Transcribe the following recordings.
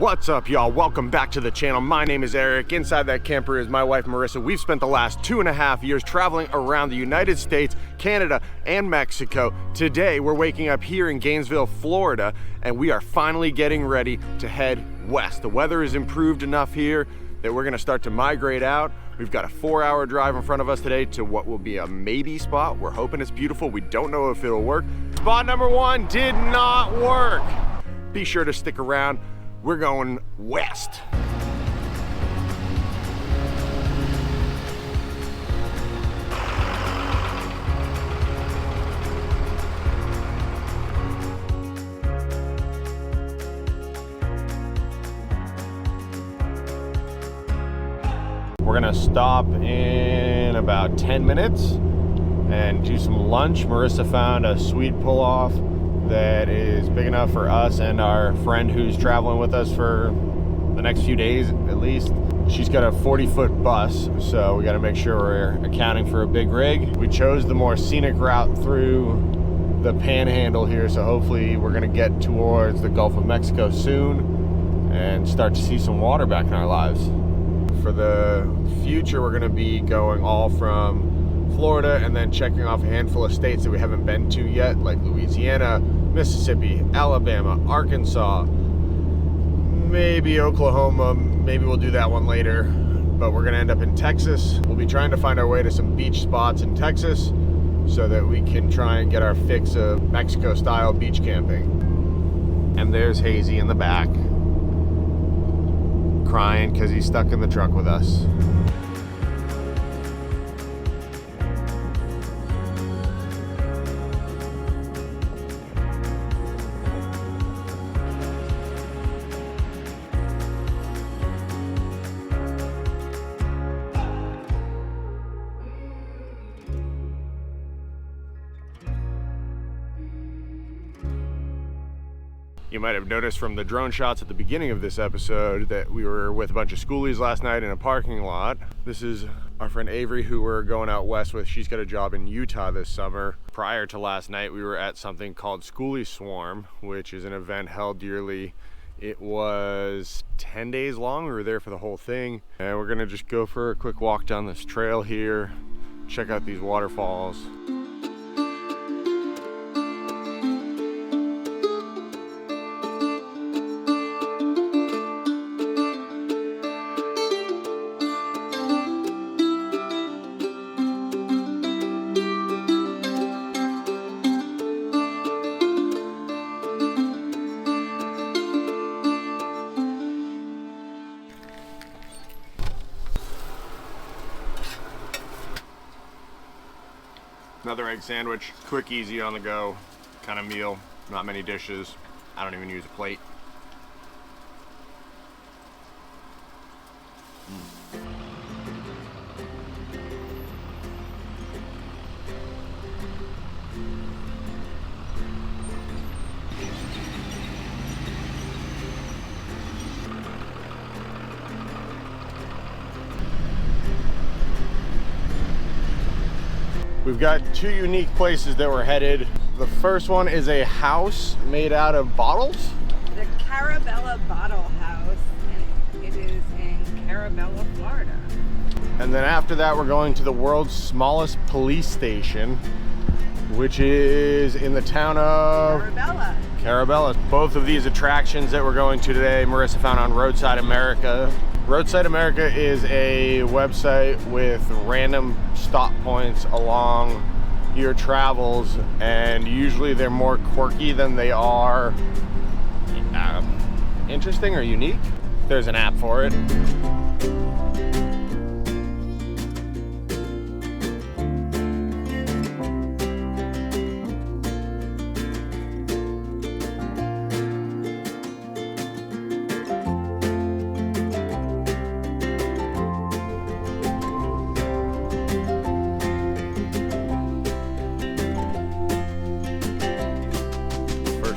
What's up, y'all? Welcome back to the channel. My name is Eric. Inside that camper is my wife, Marissa. We've spent the last 2.5 years traveling around the United States, Canada, and Mexico. Today, we're waking up here in Gainesville, Florida, and we are finally getting ready to head west. The weather has improved enough here that we're gonna start to migrate out. We've got a 4-hour drive in front of us today to what will be a maybe spot. We're hoping it's beautiful. We don't know if it'll work. Spot number 1 did not work. Be sure to stick around. We're going west. We're gonna stop in about 10 minutes and do some lunch. Marissa found a sweet pull-off that is big enough for us and our friend who's traveling with us for the next few days at least. She's got a 40-foot bus, so we got to make sure we're accounting for a big rig. We chose the more scenic route through the panhandle here, so hopefully we're going to get towards the Gulf of Mexico soon and start to see some water back in our lives. For the future, we're going to be going all from Florida and then checking off a handful of states that we haven't been to yet, like Louisiana, Mississippi, Alabama, Arkansas, maybe Oklahoma. Maybe we'll do that one later, but we're gonna end up in Texas. We'll be trying to find our way to some beach spots in Texas so that we can try and get our fix of Mexico-style beach camping. And there's Hazy in the back, crying because he's stuck in the truck with us. You might have noticed from the drone shots at the beginning of this episode that we were with a bunch of schoolies last night in a parking lot. This is our friend Avery, who we're going out west with. She's got a job in Utah this summer. Prior to last night, we were at something called Schoolie Swarm, which is an event held yearly. It was 10 days long. We were there for the whole thing. And we're gonna just go for a quick walk down this trail here, check out these waterfalls. Another egg sandwich, quick, easy, on the go kind of meal. Not many dishes. I don't even use a plate. We've got 2 unique places that we're headed. The first one is a house made out of bottles. The Carabella Bottle House, and it is in Carabella, Florida. And then after that, we're going to the world's smallest police station, which is in the town of Carabella. Both of these attractions that we're going to today, Marissa found on Roadside America. Roadside America is a website with random stop points along your travels, and usually they're more quirky than they are interesting or unique. There's an app for it.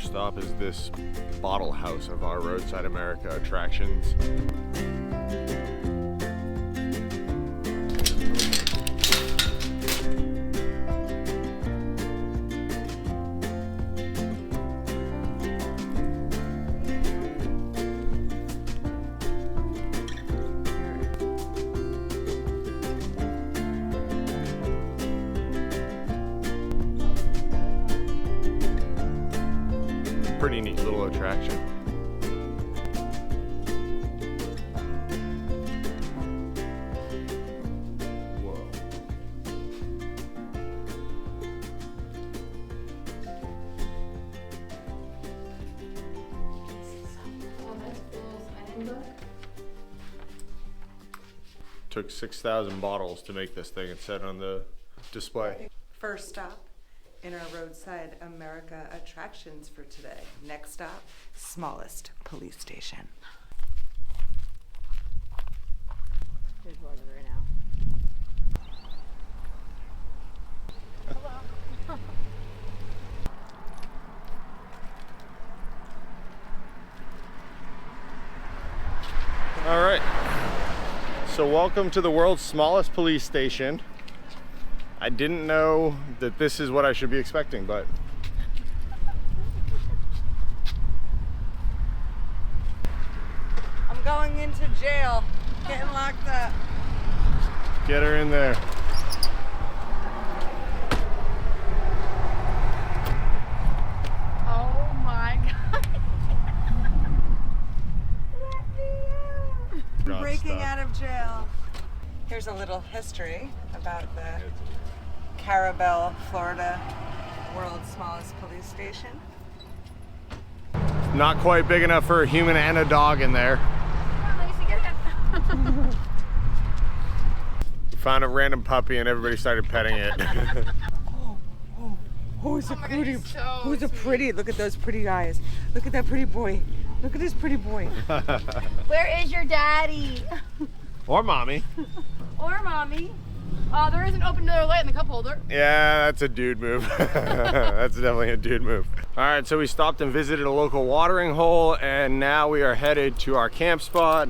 Stop is this bottle house of our Roadside America attractions. attraction. Whoa. Took 6,000 bottles to make this thing and set on the display. First stop in our roadside America attractions for today. Next stop, smallest police station. There's water right now. All right. So welcome to the world's smallest police station. I didn't know that this is what I should be expecting, but I'm going into jail, getting locked up. get her in there. Oh my god. Got Breaking stuck. out of jail. Here's a little history about the Carabel, Florida, world's smallest police station. Not quite big enough for a human and a dog in there. Come on, Lacey, get it. Found a random puppy and everybody started petting it. Who's a Oh my God, pretty? he's so Who's a pretty? Look at those pretty eyes. Look at that pretty boy. Look at this pretty boy. Where is your daddy? Or mommy. Or mommy? There is an open door light in the cup holder. Yeah, that's a dude move. That's definitely a dude move. All right, so we stopped and visited a local watering hole, and now we are headed to our camp spot.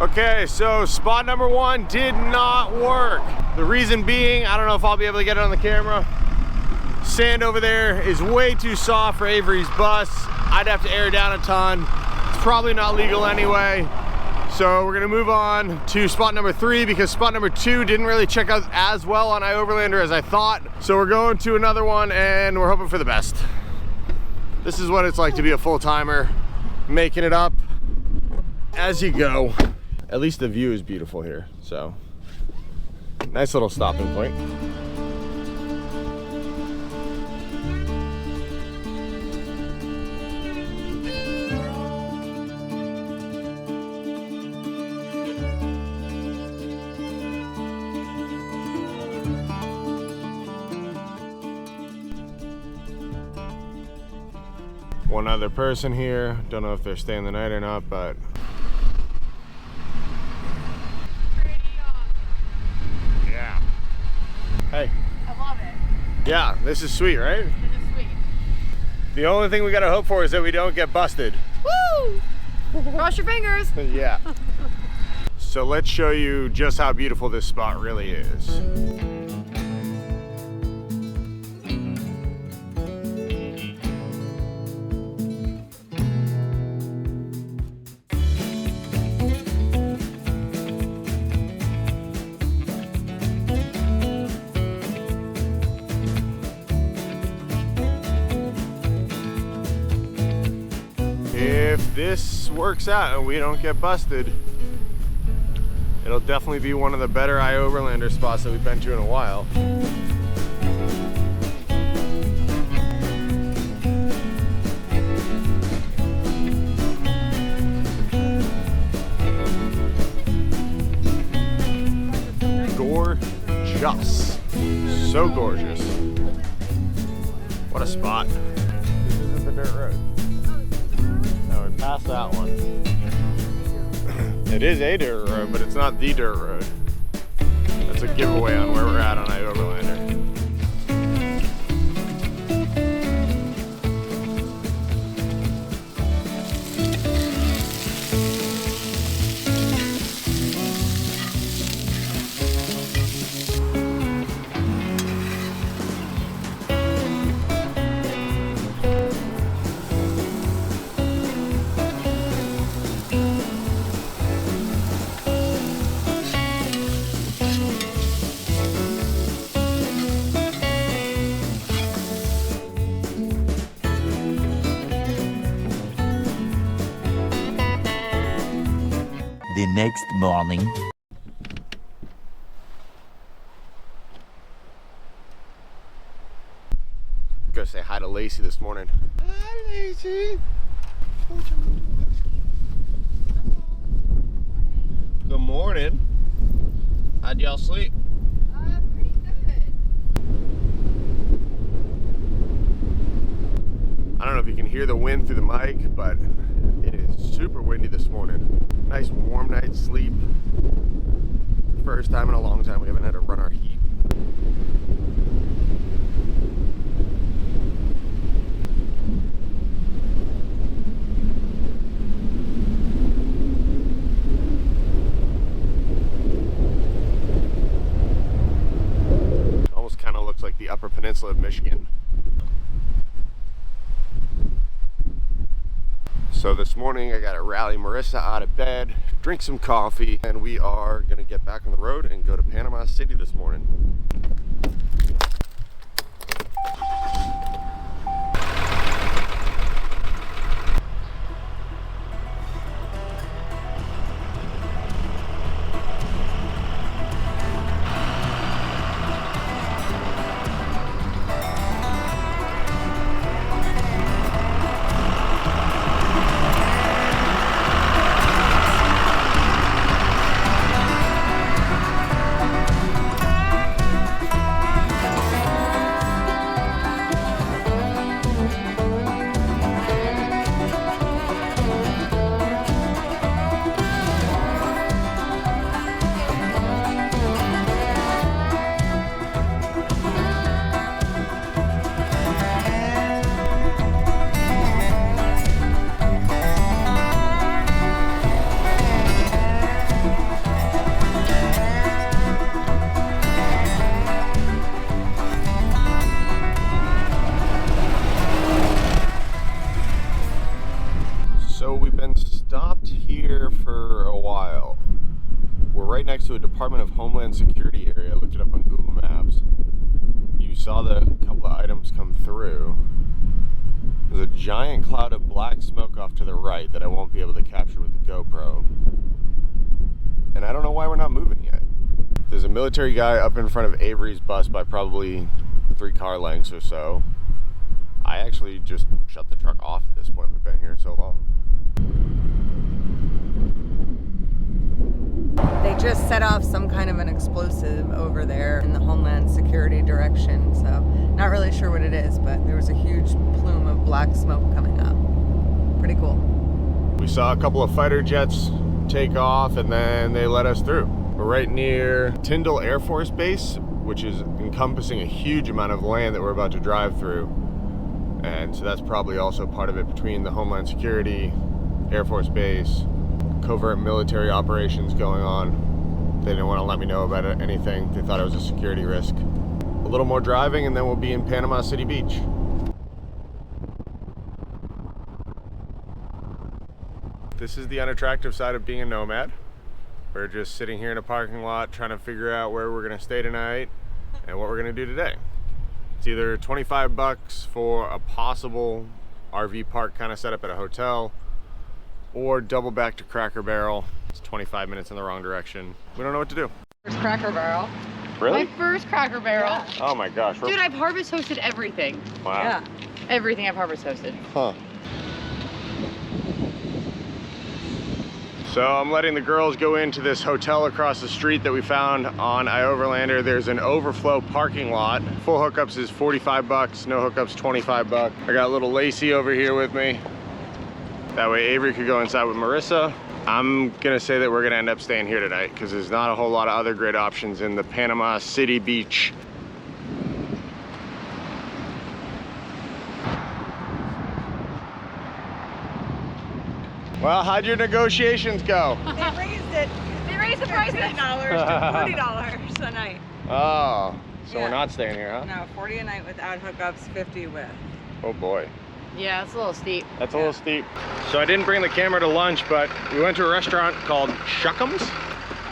Okay, so spot number one did not work. The reason being, I don't know if I'll be able to get it on the camera. Sand over there is way too soft for Avery's bus. I'd have to air down a ton. It's probably not legal anyway. So we're gonna move on to spot number three because spot number two didn't really check out as well on iOverlander as I thought. So we're going to another one and we're hoping for the best. This is what it's like to be a full-timer, making it up as you go. At least the view is beautiful here, so nice little stopping point. One other person here, don't know if they're staying the night or not, but yeah. Hey. I love it. Yeah, this is sweet, right? This is sweet. The only thing we gotta hope for is that we don't get busted. Woo! Cross your fingers. Yeah. So let's show you just how beautiful this spot really is. If this works out and we don't get busted, it'll definitely be one of the better iOverlander spots that we've been to in a while. Gorgeous. So gorgeous. What a spot. This isn't the dirt road. No, we're past that one. It is a dirt road, but it's not the dirt road. That's a giveaway on where we're at on iOverlander. the next morning. Go say hi to Lacey this morning. Hi, Lacey. Good morning. How'd y'all sleep? Pretty good. I don't know if you can hear the wind through the mic, but it is super windy this morning. Nice warm night's sleep. First time in a long time we haven't had to run our heat. Almost kind of looks like the Upper Peninsula of Michigan. So this morning I got to rally Marissa out of bed, drink some coffee, and we are going to get back on the road and go to Panama City this morning. So we've been stopped here for a while. We're right next to a Department of Homeland Security area. I looked it up on Google Maps. You saw the couple of items come through. There's a giant cloud of black smoke off to the right that I won't be able to capture with the GoPro. And I don't know why we're not moving yet. There's a military guy up in front of Avery's bus by probably 3 car lengths or so. I actually just shut the truck off at this point. We've been here so long. They just set off some kind of an explosive over there in the Homeland Security direction, so not really sure what it is, but there was a huge plume of black smoke coming up. Pretty cool. We saw a couple of fighter jets take off and then they let us through. We're right near Tyndall Air Force Base, which is encompassing a huge amount of land that we're about to drive through. And so that's probably also part of it, between the Homeland Security, Air Force Base, covert military operations going on. They didn't want to let me know about anything. They thought it was a security risk. A little more driving and then we'll be in Panama City Beach. This is the unattractive side of being a nomad. We're just sitting here in a parking lot trying to figure out where we're gonna stay tonight and what we're gonna do today. It's either 25 bucks for a possible RV park kind of setup at a hotel, or double back to Cracker Barrel. It's 25 minutes in the wrong direction. We don't know what to do. There's Cracker Barrel. Really? My first Cracker Barrel. Yeah. Oh my gosh. Dude, I've harvest hosted everything. Wow. Yeah. Everything I've harvest hosted. Huh. So I'm letting the girls go into this hotel across the street that we found on iOverlander. There's an overflow parking lot. Full hookups is 45 bucks, no hookups 25 bucks. I got little Lacey over here with me. That way Avery could go inside with Marissa. I'm gonna say that we're gonna end up staying here tonight because there's not a whole lot of other great options in the Panama City Beach. Well, how'd your negotiations go? They raised it. They raised the prices. $10 to $40 a night. Oh, so Yeah. we're not staying here, huh? No, 40 a night without hookups, 50 with. Oh boy. Yeah, it's a little steep. That's a little steep. So I didn't bring the camera to lunch, but we went to a restaurant called Shuckums.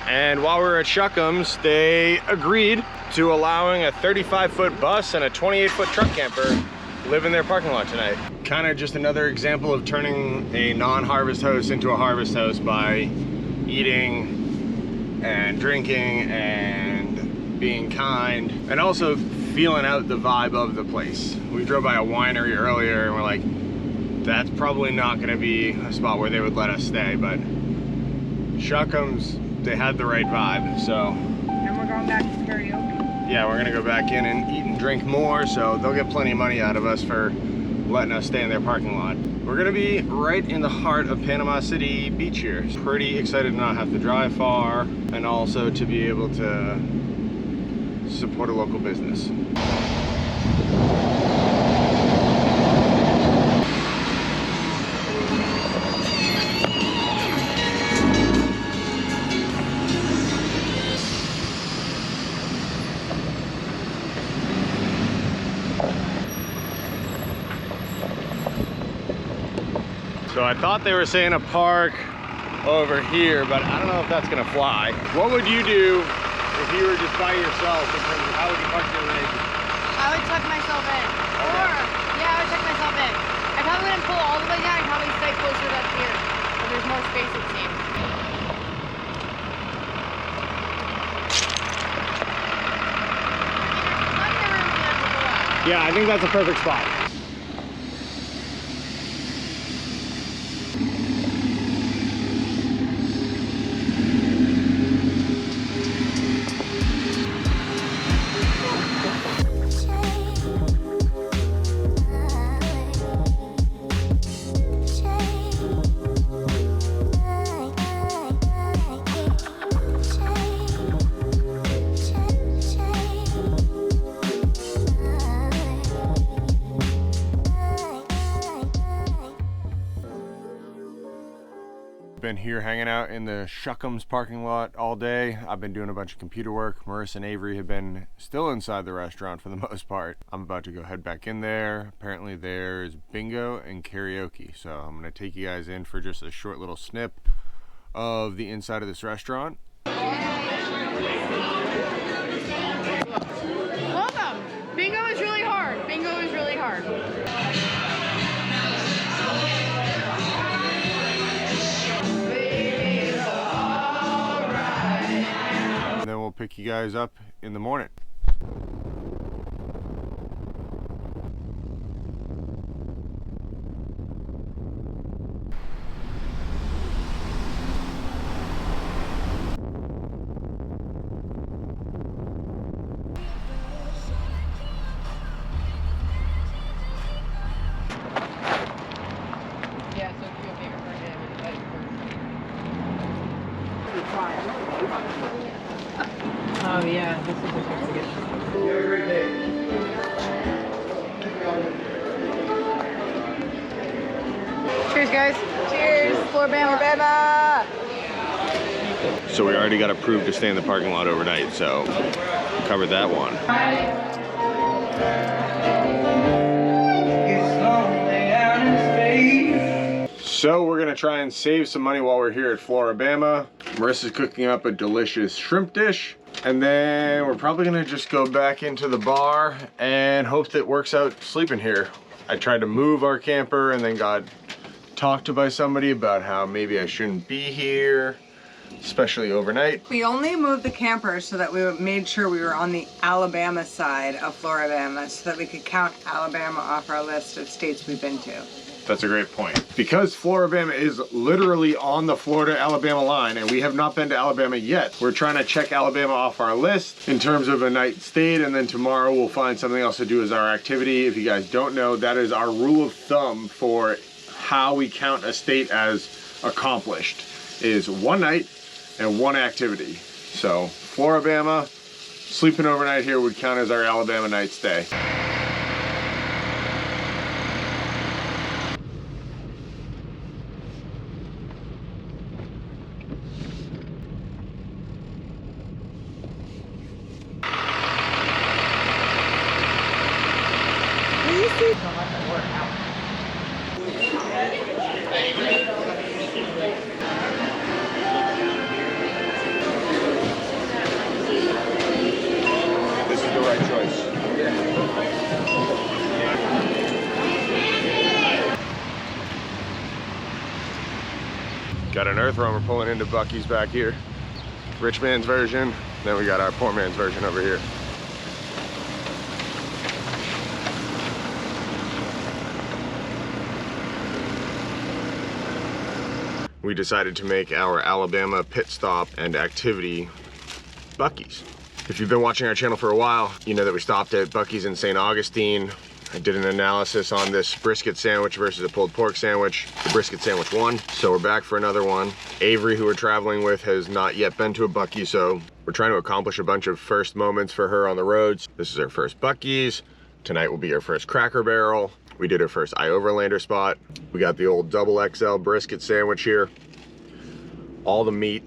And while we were at Shuckums, they agreed to allowing a 35-foot bus and a 28-foot truck camper live in their parking lot tonight. Kind of just another example of turning a non-harvest house into a harvest house by eating and drinking and being kind, and also feeling out the vibe of the place. We drove by a winery earlier and we're like, that's probably not gonna be a spot where they would let us stay, but Shuckums, they had the right vibe, so. And we're going back to karaoke. Yeah, we're gonna go back in and eat and drink more, so they'll get plenty of money out of us for letting us stay in their parking lot. We're gonna be right in the heart of Panama City Beach here. Pretty excited to not have to drive far, and also to be able to support a local business. So I thought they were saying a park over here, but I don't know if that's gonna fly. What would you do if you were just by yourself in terms of how would you park your rig? I would tuck myself in. Or, yeah, I would tuck myself in. I probably wouldn't pull all the way down. I'd probably stay closer to up here. But there's more space, it seems. Yeah, I think that's a perfect spot. Been here hanging out in the Shuckums parking lot all day. I've been doing a bunch of computer work. Marissa and Avery have been still inside the restaurant for the most part. I'm about to go head back in there. Apparently there's bingo and karaoke. So I'm gonna take you guys in for just a short little snip of the inside of this restaurant. Welcome. Bingo is really hard. Bingo is really hard. Then we'll pick you guys up in the morning. Yeah, so if you have favorite for him, oh yeah, this is supposed to get. Cheers, guys. Cheers. Floribama. So we already got approved to stay in the parking lot overnight, so covered that one. So we're gonna try and save some money while we're here at Floribama. Marissa's cooking up a delicious shrimp dish. And then we're probably gonna just go back into the bar and hope that it works out sleeping here. I tried to move our camper and then got talked to by somebody about how maybe I shouldn't be here, especially overnight. We only moved the camper so that we made sure we were on the Alabama side of Floribama so that we could count Alabama off our list of states we've been to. That's a great point. Because Floribama is literally on the Florida-Alabama line and we have not been to Alabama yet, we're trying to check Alabama off our list in terms of a night stayed, and then tomorrow we'll find something else to do as our activity. If you guys don't know, that is our rule of thumb for how we count a state as accomplished, is one night and one activity. So Floribama, sleeping overnight here would count as our Alabama night stay. This is the right choice. Got an earth roamer pulling into Buc-ee's back here. Rich man's version, then we got our poor man's version over here. We decided to make our Alabama pit stop and activity Buc-ee's. If you've been watching our channel for a while, you know that we stopped at Buc-ee's in St. Augustine. I did an analysis on this brisket sandwich versus a pulled pork sandwich. The brisket sandwich won, so we're back for another one. Avery, who we're traveling with, has not yet been to a Buc-ee, so we're trying to accomplish a bunch of first moments for her on the roads. This is her first Buc-ee's. Tonight will be her first Cracker Barrel. We did her first iOverlander spot. We got the old double XL brisket sandwich here. All the meat.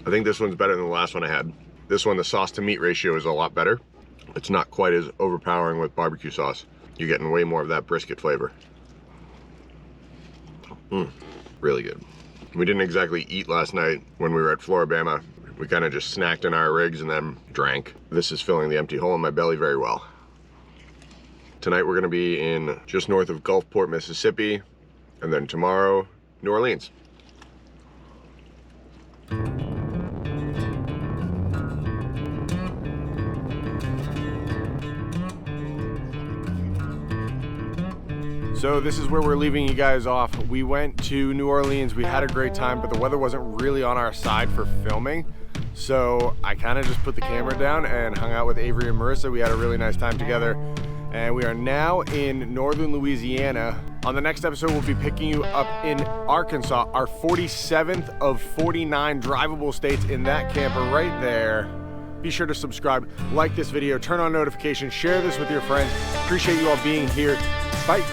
I think this one's better than the last one I had. This one, the sauce to meat ratio is a lot better. It's not quite as overpowering with barbecue sauce. You're getting way more of that brisket flavor. Really good. We didn't exactly eat last night when we were at Floribama. We kind of just snacked in our rigs and then drank. This is filling the empty hole in my belly very well. Tonight we're gonna be in just north of Gulfport, Mississippi, and then tomorrow, New Orleans. So this is where we're leaving you guys off. We went to New Orleans, we had a great time, but the weather wasn't really on our side for filming. So I kind of just put the camera down and hung out with Avery and Marissa. We had a really nice time together. And we are now in northern Louisiana. On the next episode, we'll be picking you up in Arkansas, our 47th of 49 drivable states in that camper right there. Be sure to subscribe, like this video, turn on notifications, share this with your friends. Appreciate you all being here. Bye.